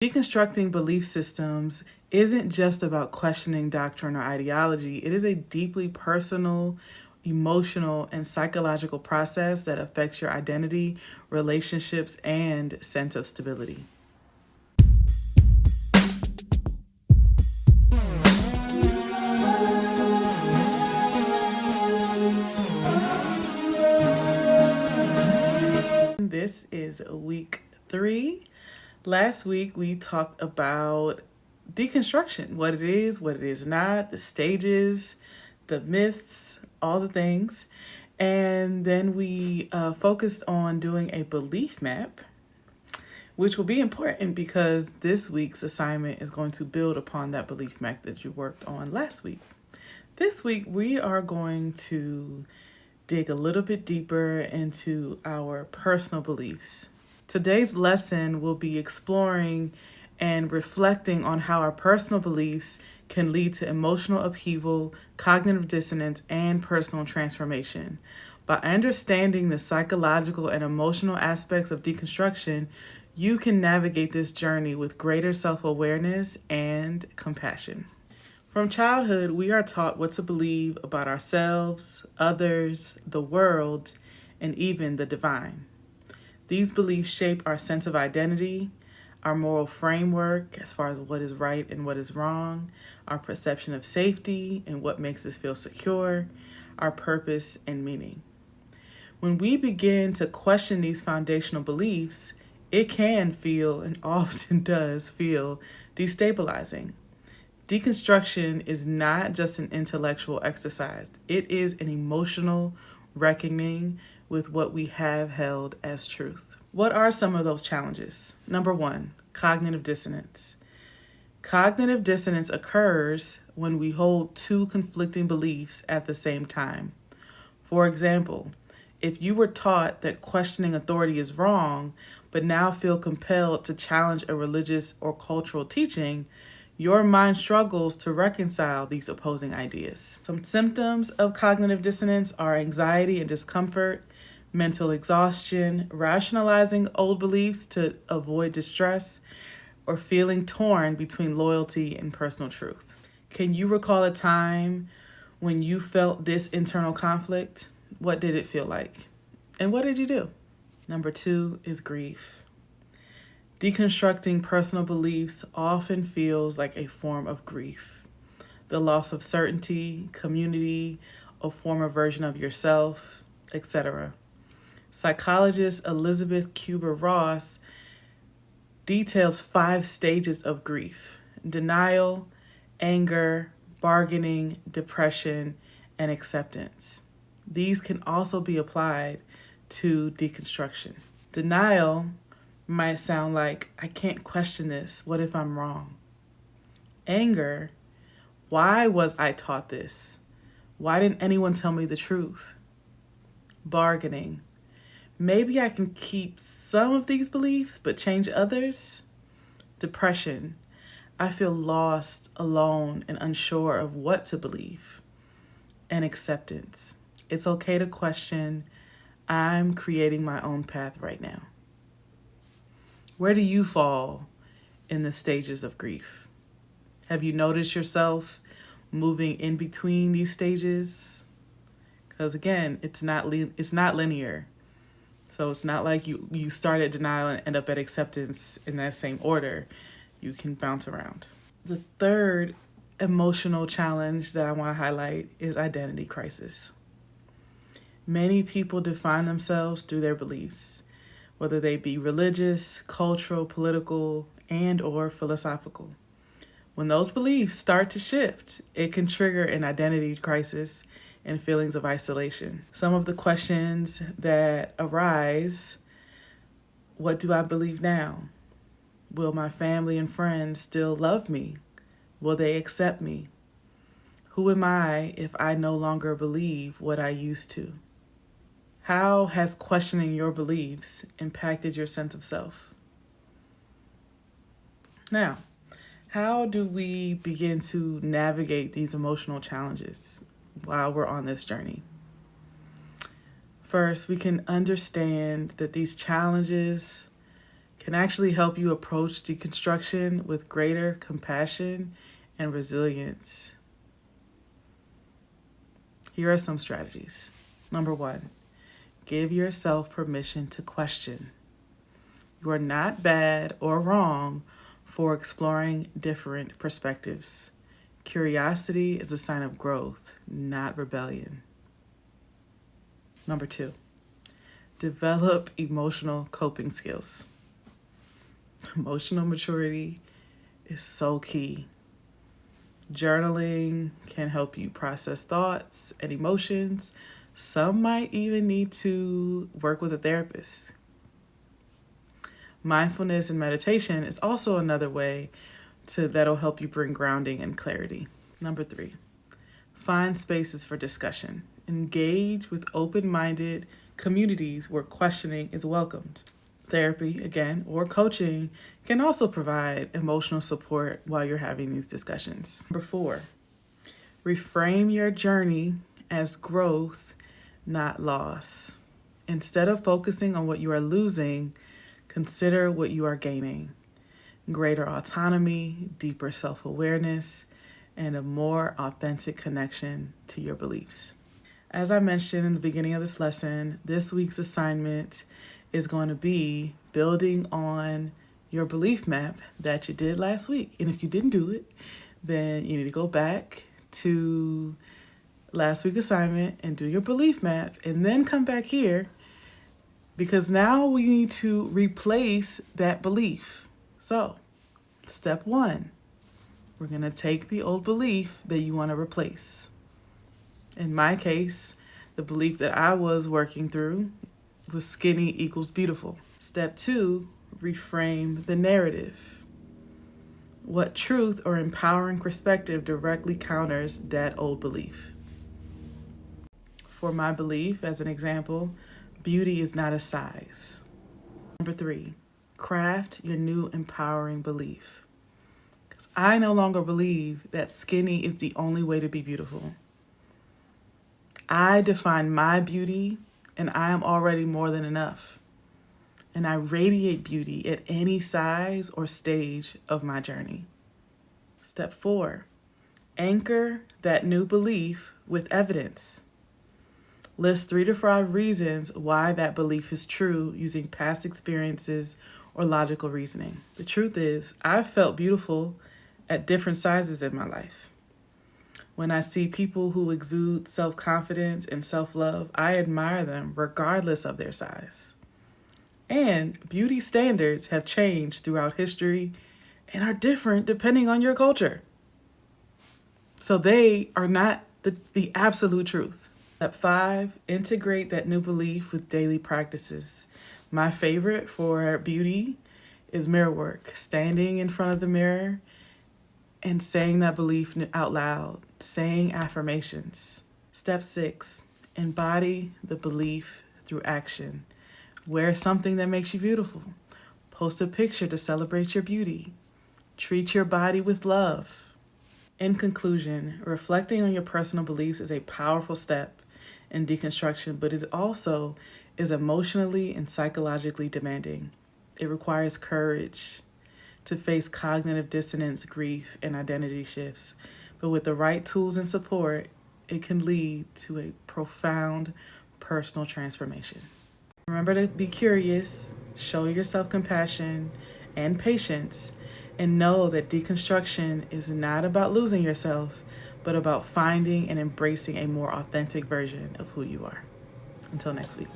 Deconstructing belief systems isn't just about questioning doctrine or ideology. It is a deeply personal, emotional, and psychological process that affects your identity, relationships, and sense of stability. This is week 3. Last week we talked about deconstruction, what it is not, the stages, the myths, all the things. And then we focused on doing a belief map, which will be important because this week's assignment is going to build upon that belief map that you worked on last week. This week we are going to dig a little bit deeper into our personal beliefs. Today's lesson will be exploring and reflecting on how our personal beliefs can lead to emotional upheaval, cognitive dissonance, and personal transformation. By understanding the psychological and emotional aspects of deconstruction, you can navigate this journey with greater self-awareness and compassion. From childhood, we are taught what to believe about ourselves, others, the world, and even the divine. These beliefs shape our sense of identity, our moral framework as far as what is right and what is wrong, our perception of safety and what makes us feel secure, our purpose and meaning. When we begin to question these foundational beliefs, it can feel, and often does feel, destabilizing. Deconstruction is not just an intellectual exercise. It is an emotional reckoning with what we have held as truth. What are some of those challenges? Number 1, cognitive dissonance. Cognitive dissonance occurs when we hold two conflicting beliefs at the same time. For example, if you were taught that questioning authority is wrong, but now feel compelled to challenge a religious or cultural teaching, your mind struggles to reconcile these opposing ideas. Some symptoms of cognitive dissonance are anxiety and discomfort, mental exhaustion, rationalizing old beliefs to avoid distress, or feeling torn between loyalty and personal truth. Can you recall a time when you felt this internal conflict? What did it feel like? And what did you do? Number 2 is grief. Deconstructing personal beliefs often feels like a form of grief. The loss of certainty, community, a former version of yourself, etc. Psychologist Elizabeth Kubler-Ross details 5 stages of grief: denial, anger, bargaining, depression, and acceptance. These can also be applied to deconstruction. Denial might sound like, I can't question this. What if I'm wrong? Anger, why was I taught this? Why didn't anyone tell me the truth? Bargaining, maybe I can keep some of these beliefs but change others. Depression, I feel lost, alone, and unsure of what to believe. And acceptance, it's okay to question. I'm creating my own path right now. Where do you fall in the stages of grief? Have you noticed yourself moving in between these stages? Because again, it's not linear. So it's not like you start at denial and end up at acceptance in that same order. You can bounce around. The third emotional challenge that I want to highlight is identity crisis. Many people define themselves through their beliefs, whether they be religious, cultural, political, and or philosophical. When those beliefs start to shift, it can trigger an identity crisis and feelings of isolation. Some of the questions that arise: what do I believe now? Will my family and friends still love me? Will they accept me? Who am I if I no longer believe what I used to? How has questioning your beliefs impacted your sense of self? Now, how do we begin to navigate these emotional challenges while we're on this journey? First, we can understand that these challenges can actually help you approach deconstruction with greater compassion and resilience. Here are some strategies. Number 1, give yourself permission to question. You are not bad or wrong for exploring different perspectives. Curiosity is a sign of growth, not rebellion. Number 2, develop emotional coping skills. Emotional maturity is so key. Journaling can help you process thoughts and emotions. Some might even need to work with a therapist. Mindfulness and meditation is also another way that'll help you bring grounding and clarity. Number 3, find spaces for discussion. Engage with open-minded communities where questioning is welcomed. Therapy, again, or coaching can also provide emotional support while you're having these discussions. Number 4, reframe your journey as growth, not loss. Instead of focusing on what you are losing, consider what you are gaining. Greater autonomy, deeper self-awareness, and a more authentic connection to your beliefs. As I mentioned in the beginning of this lesson, this week's assignment is going to be building on your belief map that you did last week. And if you didn't do it, then you need to go back to last week's assignment and do your belief map and then come back here, because now we need to replace that belief. So, step 1, we're going to take the old belief that you want to replace. In my case, the belief that I was working through was skinny equals beautiful. Step 2, reframe the narrative. What truth or empowering perspective directly counters that old belief? For my belief, as an example, beauty is not a size. Number 3, craft your new empowering belief. Because I no longer believe that skinny is the only way to be beautiful. I define my beauty, and I am already more than enough. And I radiate beauty at any size or stage of my journey. Step 4, anchor that new belief with evidence. List 3 to 5 reasons why that belief is true using past experiences or logical reasoning. The truth is, I've felt beautiful at different sizes in my life. When I see people who exude self-confidence and self-love, I admire them regardless of their size. And beauty standards have changed throughout history and are different depending on your culture. So they are not the absolute truth. Step 5, integrate that new belief with daily practices. My favorite for beauty is mirror work, standing in front of the mirror and saying that belief out loud, saying affirmations. Step 6, embody the belief through action. Wear something that makes you beautiful. Post a picture to celebrate your beauty. Treat your body with love. In conclusion, reflecting on your personal beliefs is a powerful step in deconstruction, but it also is emotionally and psychologically demanding. It requires courage to face cognitive dissonance, grief, and identity shifts. But with the right tools and support, it can lead to a profound personal transformation. Remember to be curious, show yourself compassion and patience, and know that deconstruction is not about losing yourself, but about finding and embracing a more authentic version of who you are. Until next week.